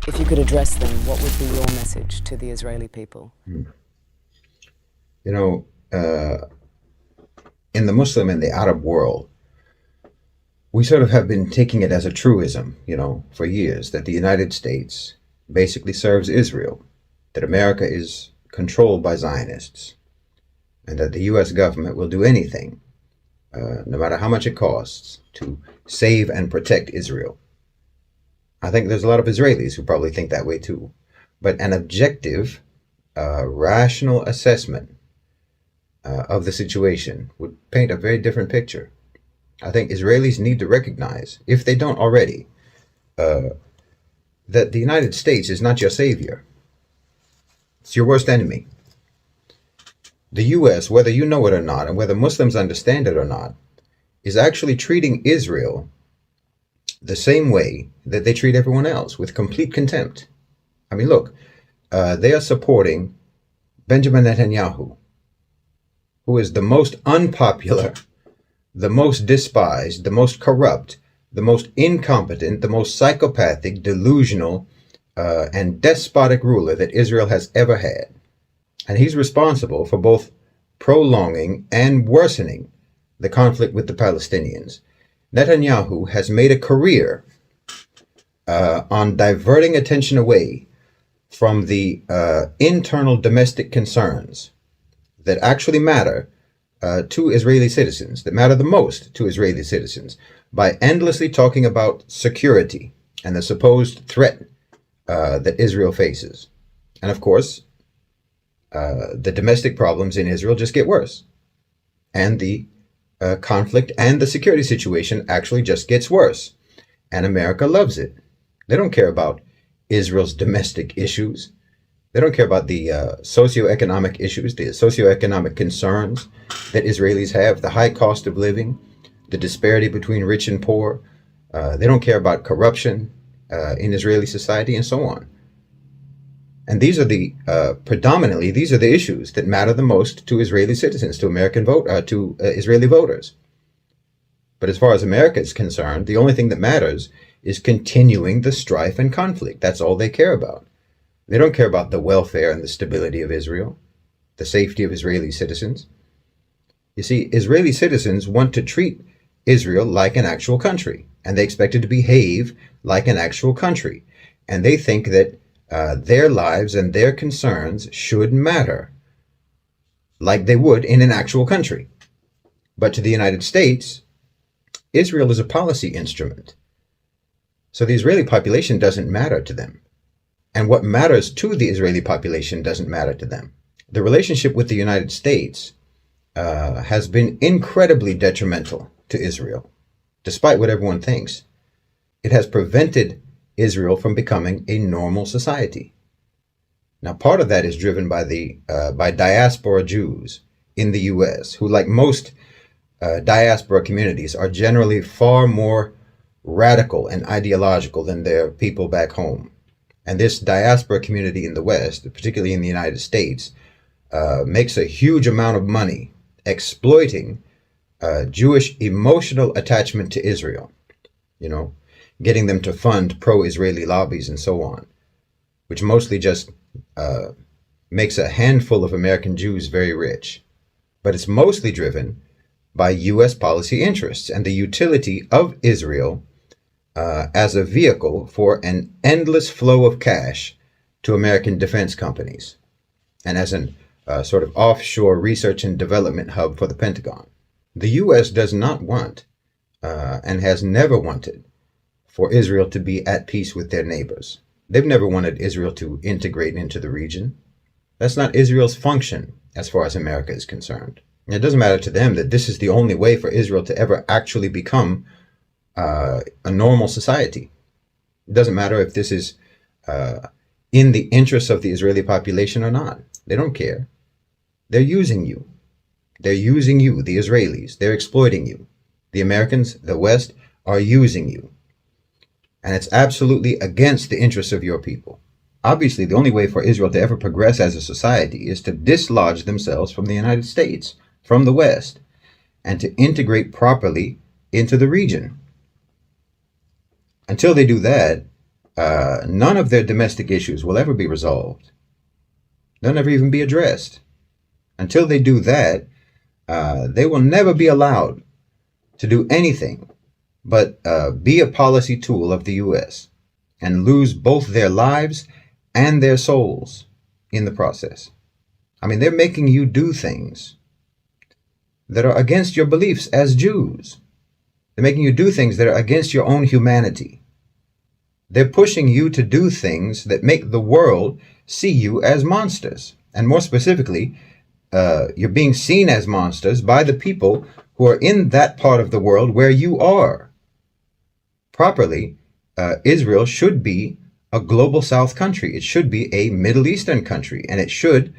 If you could address them, what would be your message to the Israeli people? You know, in the Muslim and the Arab world, we sort of have been taking it as a truism, for years, that the United States basically serves Israel, that America is controlled by Zionists, and that the U.S. government will do anything, no matter how much it costs, to save and protect Israel. I think there's a lot of Israelis who probably think that way too. But an objective, rational assessment of the situation would paint a very different picture. I think Israelis need to recognize, if they don't already, that the United States is not your savior. It's your worst enemy. The U.S., whether you know it or not, and whether Muslims understand it or not, is actually treating Israel the same way that they treat everyone else, with complete contempt. I mean, look, they are supporting Benjamin Netanyahu, who is the most unpopular, the most despised, the most corrupt, the most incompetent, the most psychopathic, delusional, and despotic ruler that Israel has ever had. And he's responsible for both prolonging and worsening the conflict with the Palestinians. Netanyahu has made a career on diverting attention away from the internal domestic concerns that actually matter to Israeli citizens, that matter the most to Israeli citizens, by endlessly talking about security and the supposed threat that Israel faces. And of course, the domestic problems in Israel just get worse. And the conflict and the security situation actually just gets worse. And America loves it. They don't care about Israel's domestic issues. They don't care about the socioeconomic issues, the socioeconomic concerns that Israelis have, the high cost of living, the disparity between rich and poor. They don't care about corruption in Israeli society, and so on. And these are the predominantly these are the issues that matter the most to Israeli citizens, to Israeli voters. But as far as America is concerned, the only thing that matters is continuing the strife and conflict. That's all they care about. They don't care about the welfare and the stability of Israel, the safety of Israeli citizens. You see, Israeli citizens want to treat Israel like an actual country, and they expect it to behave like an actual country. And they think that their lives and their concerns should matter like they would in an actual country. But to the United States, Israel is a policy instrument. So the Israeli population doesn't matter to them. And what matters to the Israeli population doesn't matter to them. The relationship with the United States has been incredibly detrimental to Israel, despite what everyone thinks. It has prevented Israel from becoming a normal society. Now, part of that is driven by diaspora Jews in the U.S., who, like most diaspora communities, are generally far more radical and ideological than their people back home. And this diaspora community in the West, particularly in the United States, makes a huge amount of money exploiting Jewish emotional attachment to Israel, getting them to fund pro-Israeli lobbies and so on, which mostly just makes a handful of American Jews very rich. But it's mostly driven by U.S. policy interests and the utility of Israel as a vehicle for an endless flow of cash to American defense companies, and as an sort of offshore research and development hub for the Pentagon. The U.S. does not want, and has never wanted, for Israel to be at peace with their neighbors. They've never wanted Israel to integrate into the region. That's not Israel's function as far as America is concerned. And it doesn't matter to them that this is the only way for Israel to ever actually become a normal society. It doesn't matter if this is in the interests of the Israeli population or not. They don't care. They're using you. They're using you, the Israelis. They're exploiting you. The Americans, the West, are using you. And it's absolutely against the interests of your people. Obviously, the only way for Israel to ever progress as a society is to dislodge themselves from the United States, from the West, and to integrate properly into the region. Until they do that, none of their domestic issues will ever be resolved. They'll never even be addressed. Until they do that, they will never be allowed to do anything but be a policy tool of the U.S. and lose both their lives and their souls in the process. I mean, they're making you do things that are against your beliefs as Jews. They're making you do things that are against your own humanity. They're pushing you to do things that make the world see you as monsters. And more specifically, you're being seen as monsters by the people who are in that part of the world where you are. Properly, Israel should be a global South country. It should be a Middle Eastern country, and it should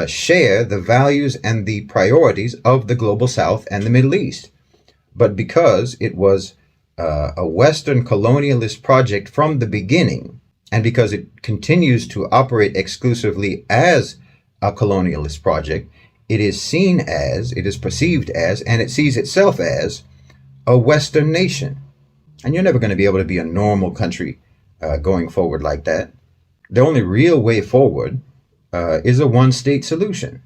share the values and the priorities of the global South and the Middle East. But because it was a Western colonialist project from the beginning, and because it continues to operate exclusively as a colonialist project, it is seen as, it is perceived as, and it sees itself as a Western nation. And you're never going to be able to be a normal country going forward like that. The only real way forward is a one-state solution.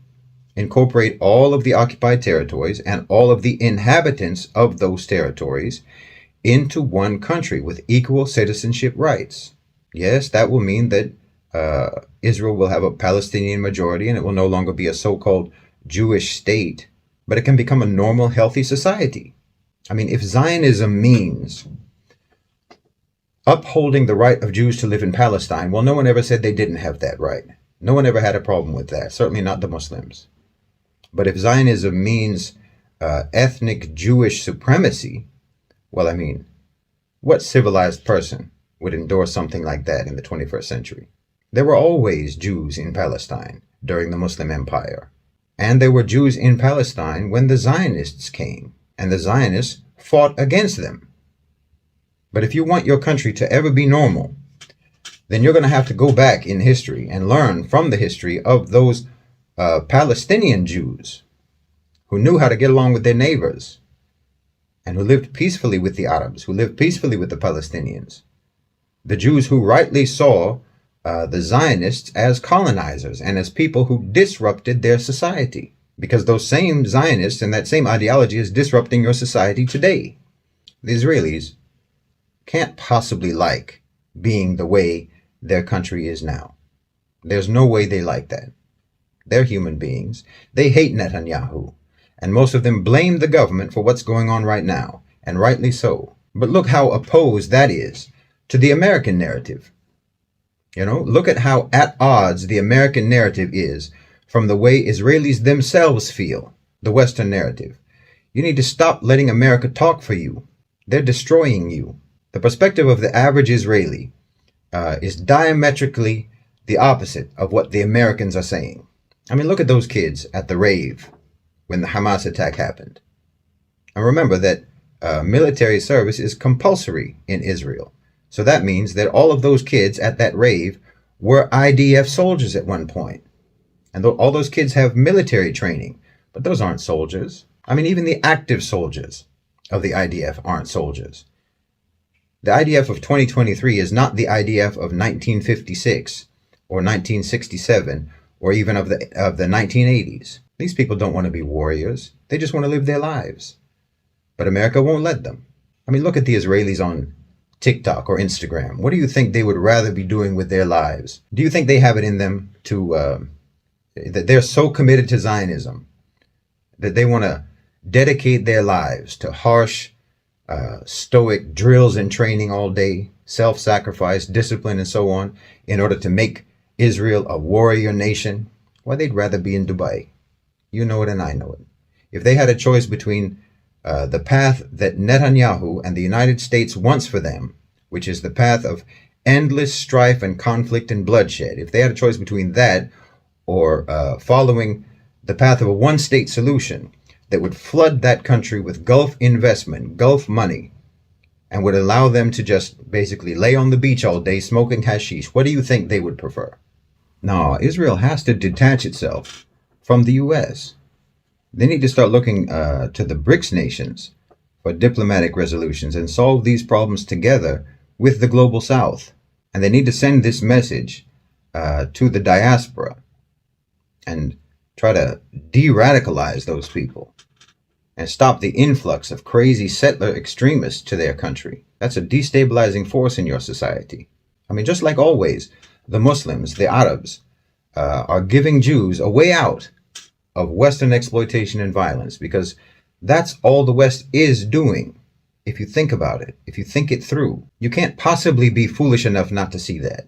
Incorporate all of the occupied territories and all of the inhabitants of those territories into one country with equal citizenship rights. Yes, that will mean that Israel will have a Palestinian majority and it will no longer be a so-called Jewish state, but it can become a normal, healthy society. I mean, if Zionism means upholding the right of Jews to live in Palestine, well, no one ever said they didn't have that right. No one ever had a problem with that, certainly not the Muslims. But if Zionism means ethnic Jewish supremacy, well, I mean, what civilized person would endorse something like that in the 21st century? There were always Jews in Palestine during the Muslim Empire. And there were Jews in Palestine when the Zionists came, and the Zionists fought against them. But if you want your country to ever be normal, then you're going to have to go back in history and learn from the history of those Palestinian Jews who knew how to get along with their neighbors and who lived peacefully with the Arabs, who lived peacefully with the Palestinians. The Jews who rightly saw the Zionists as colonizers and as people who disrupted their society, because those same Zionists and that same ideology is disrupting your society today. The Israelis can't possibly like being the way their country is now. There's no way they like that. They're human beings. They hate Netanyahu, and most of them blame the government for what's going on right now, and rightly so. But look how opposed that is to the American narrative. You know, look at how at odds the American narrative is from the way Israelis themselves feel, the Western narrative. You need to stop letting America talk for you. They're destroying you. The perspective of the average Israeli is diametrically the opposite of what the Americans are saying. I mean, look at those kids at the rave when the Hamas attack happened. And remember that military service is compulsory in Israel. So that means that all of those kids at that rave were IDF soldiers at one point. And all those kids have military training, but those aren't soldiers. I mean, even the active soldiers of the IDF aren't soldiers. The IDF of 2023 is not the IDF of 1956 or 1967 or even of the 1980s. These people don't want to be warriors. They just want to live their lives. But America won't let them. I mean, look at the Israelis on TikTok or Instagram. What do you think they would rather be doing with their lives? Do you think they have it in them to, that they're so committed to Zionism that they want to dedicate their lives to harsh, stoic drills and training all day, self-sacrifice, discipline, and so on, in order to make Israel a warrior nation? Why, they'd rather be in Dubai. You know it and I know it. If they had a choice between the path that Netanyahu and the United States wants for them, which is the path of endless strife and conflict and bloodshed, if they had a choice between that or following the path of a one-state solution that would flood that country with Gulf investment, Gulf money, and would allow them to just basically lay on the beach all day smoking hashish, what do you think they would prefer? No, Israel has to detach itself from the U.S. They need to start looking to the BRICS nations for diplomatic resolutions and solve these problems together with the global South. And they need to send this message to the diaspora and try to de-radicalize those people and stop the influx of crazy settler extremists to their country. That's a destabilizing force in your society. I mean, just like always, the Muslims, the Arabs, are giving Jews a way out of Western exploitation and violence, because that's all the West is doing. If you think about it, if you think it through, you can't possibly be foolish enough not to see that.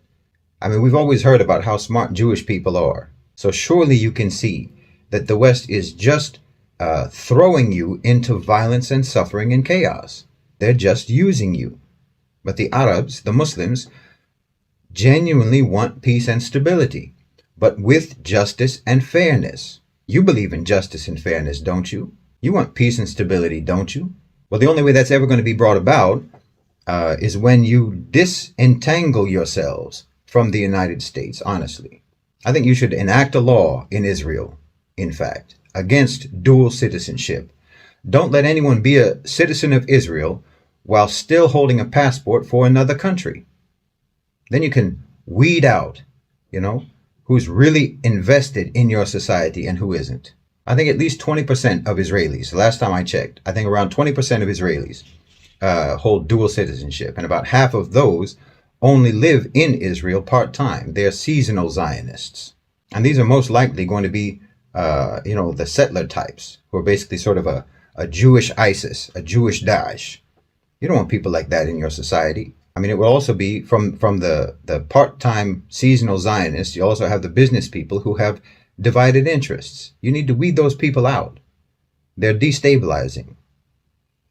I mean, we've always heard about how smart Jewish people are. So surely you can see that the West is just throwing you into violence and suffering and chaos. They're just using you. But the Arabs, the Muslims, genuinely want peace and stability, but with justice and fairness. You believe in justice and fairness, don't you? You want peace and stability, don't you? Well, the only way that's ever going to be brought about is when you disentangle yourselves from the United States, honestly. I think you should enact a law in Israel, in fact, against dual citizenship. Don't let anyone be a citizen of Israel while still holding a passport for another country. Then you can weed out, who's really invested in your society and who isn't. I think at least 20% of Israelis, the last time I checked, I think around 20% of Israelis hold dual citizenship, and about half of those only live in Israel part-time. They're seasonal Zionists. And these are most likely going to be, the settler types, who are basically sort of a Jewish ISIS, a Jewish Daesh. You don't want people like that in your society. I mean, it will also be from the part-time seasonal Zionists. You also have the business people who have divided interests. You need to weed those people out. They're destabilizing.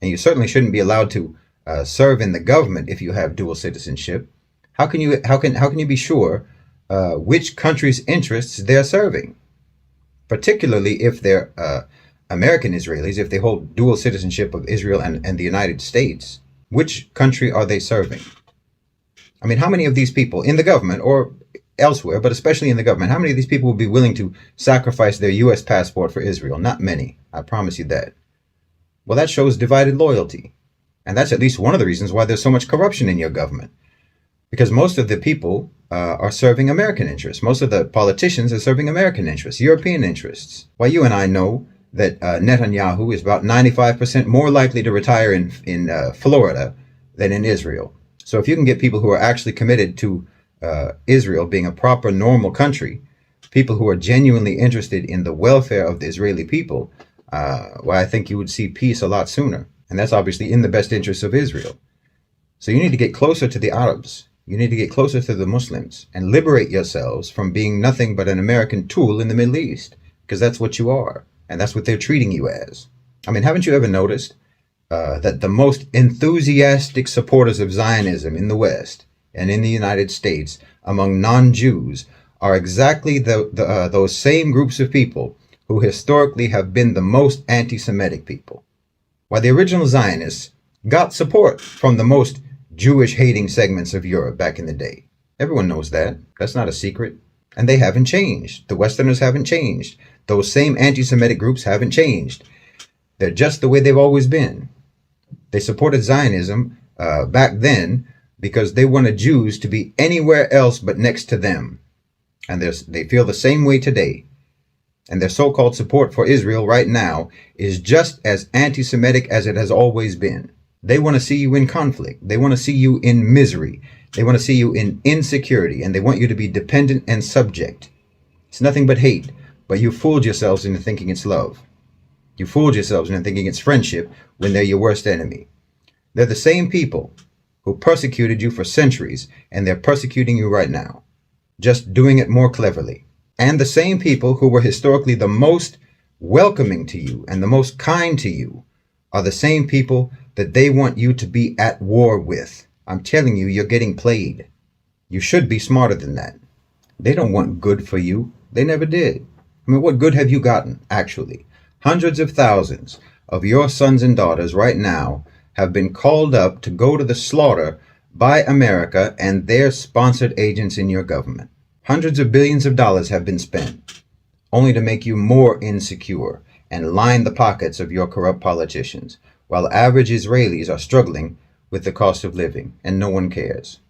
And you certainly shouldn't be allowed to serve in the government if you have dual citizenship. How can you be sure which country's interests they're serving? Particularly if they're American Israelis, if they hold dual citizenship of Israel and the United States. Which country are they serving? I mean, how many of these people in the government or elsewhere, but especially in the government, how many of these people would be willing to sacrifice their U.S. passport for Israel? Not many. I promise you that. Well, that shows divided loyalty. And that's at least one of the reasons why there's so much corruption in your government. Because most of the people are serving American interests. Most of the politicians are serving American interests, European interests. Why, you and I know that Netanyahu is about 95% more likely to retire in Florida than in Israel. So if you can get people who are actually committed to Israel being a proper, normal country, people who are genuinely interested in the welfare of the Israeli people, well, I think you would see peace a lot sooner. And that's obviously in the best interest of Israel. So you need to get closer to the Arabs. You need to get closer to the Muslims and liberate yourselves from being nothing but an American tool in the Middle East, because that's what you are. And that's what they're treating you as. I mean, haven't you ever noticed that the most enthusiastic supporters of Zionism in the West and in the United States among non-Jews are exactly those same groups of people who historically have been the most anti-Semitic people? Why, the original Zionists got support from the most Jewish-hating segments of Europe back in the day. Everyone knows that. That's not a secret. And they haven't changed. The Westerners haven't changed. Those same anti-Semitic groups haven't changed. They're just the way they've always been. They supported Zionism back then because they wanted Jews to be anywhere else but next to them. And they feel the same way today. And their so-called support for Israel right now is just as anti-Semitic as it has always been. They want to see you in conflict. They want to see you in misery. They want to see you in insecurity. And they want you to be dependent and subject. It's nothing but hate. But you fooled yourselves into thinking it's love. You fooled yourselves into thinking it's friendship when they're your worst enemy. They're the same people who persecuted you for centuries, and they're persecuting you right now, just doing it more cleverly. And the same people who were historically the most welcoming to you and the most kind to you are the same people that they want you to be at war with. I'm telling you, you're getting played. You should be smarter than that. They don't want good for you. They never did. I mean, what good have you gotten, actually? Hundreds of thousands of your sons and daughters right now have been called up to go to the slaughter by America and their sponsored agents in your government. Hundreds of billions of dollars have been spent, only to make you more insecure and line the pockets of your corrupt politicians, while average Israelis are struggling with the cost of living, and no one cares.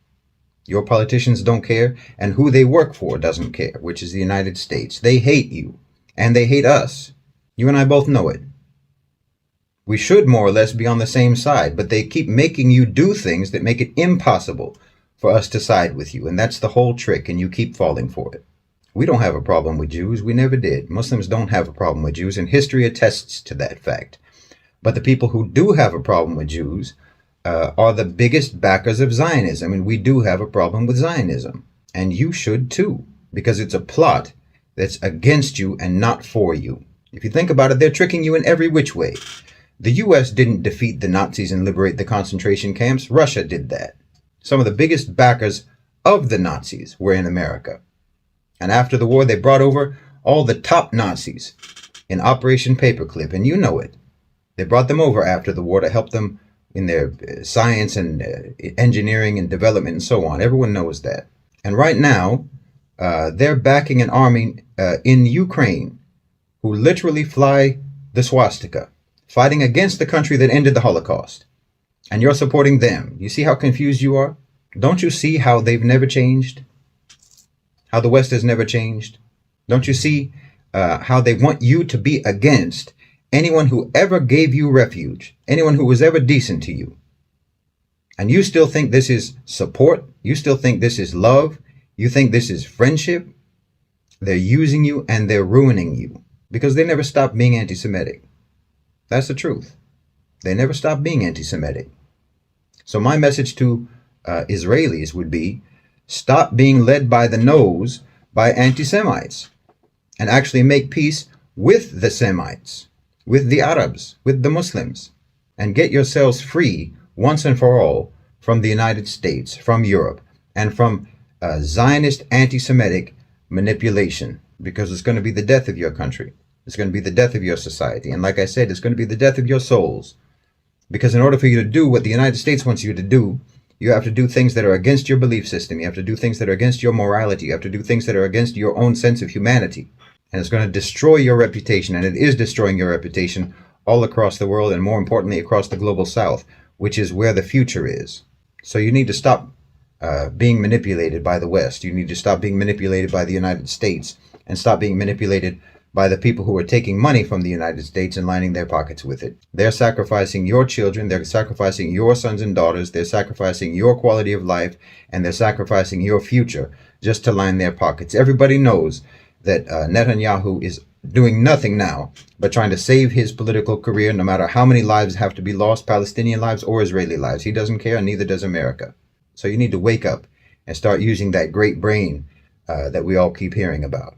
Your politicians don't care, and who they work for doesn't care, which is the United States. They hate you, and they hate us. You and I both know it. We should more or less be on the same side, but they keep making you do things that make it impossible for us to side with you, and that's the whole trick, and you keep falling for it. We don't have a problem with Jews. We never did. Muslims don't have a problem with Jews, and history attests to that fact. But the people who do have a problem with Jews are the biggest backers of Zionism, and we do have a problem with Zionism. And you should too, because it's a plot that's against you and not for you. If you think about it, they're tricking you in every which way. The U.S. didn't defeat the Nazis and liberate the concentration camps. Russia did that. Some of the biggest backers of the Nazis were in America. And after the war, they brought over all the top Nazis in Operation Paperclip, and you know it. They brought them over after the war to help them in their science and engineering and development and so on. Everyone knows that. And right now, they're backing an army in Ukraine who literally fly the swastika, fighting against the country that ended the Holocaust. And you're supporting them. You see how confused you are? Don't you see how they've never changed? How the West has never changed? Don't you see how they want you to be against anyone who ever gave you refuge, anyone who was ever decent to you? And you still think this is support? You still think this is love? You think this is friendship? They're using you and they're ruining you because they never stopped being anti-Semitic. That's the truth. They never stopped being anti-Semitic. So my message to Israelis would be, stop being led by the nose by anti-Semites and actually make peace with the Semites, with the Arabs, with the Muslims, and get yourselves free once and for all from the United States, from Europe, and from Zionist anti-Semitic manipulation, because it's going to be the death of your country. It's going to be the death of your society. And like I said, it's going to be the death of your souls. Because in order for you to do what the United States wants you to do, you have to do things that are against your belief system. You have to do things that are against your morality. You have to do things that are against your own sense of humanity. And it's going to destroy your reputation. And it is destroying your reputation all across the world, and more importantly, across the global south, which is where the future is. So you need to stop being manipulated by the West. You need to stop being manipulated by the United States and stop being manipulated by the people who are taking money from the United States and lining their pockets with it. They're sacrificing your children, they're sacrificing your sons and daughters, they're sacrificing your quality of life, and they're sacrificing your future just to line their pockets. Everybody knows that Netanyahu is doing nothing now but trying to save his political career, no matter how many lives have to be lost, Palestinian lives or Israeli lives. He doesn't care, and neither does America. So you need to wake up and start using that great brain that we all keep hearing about.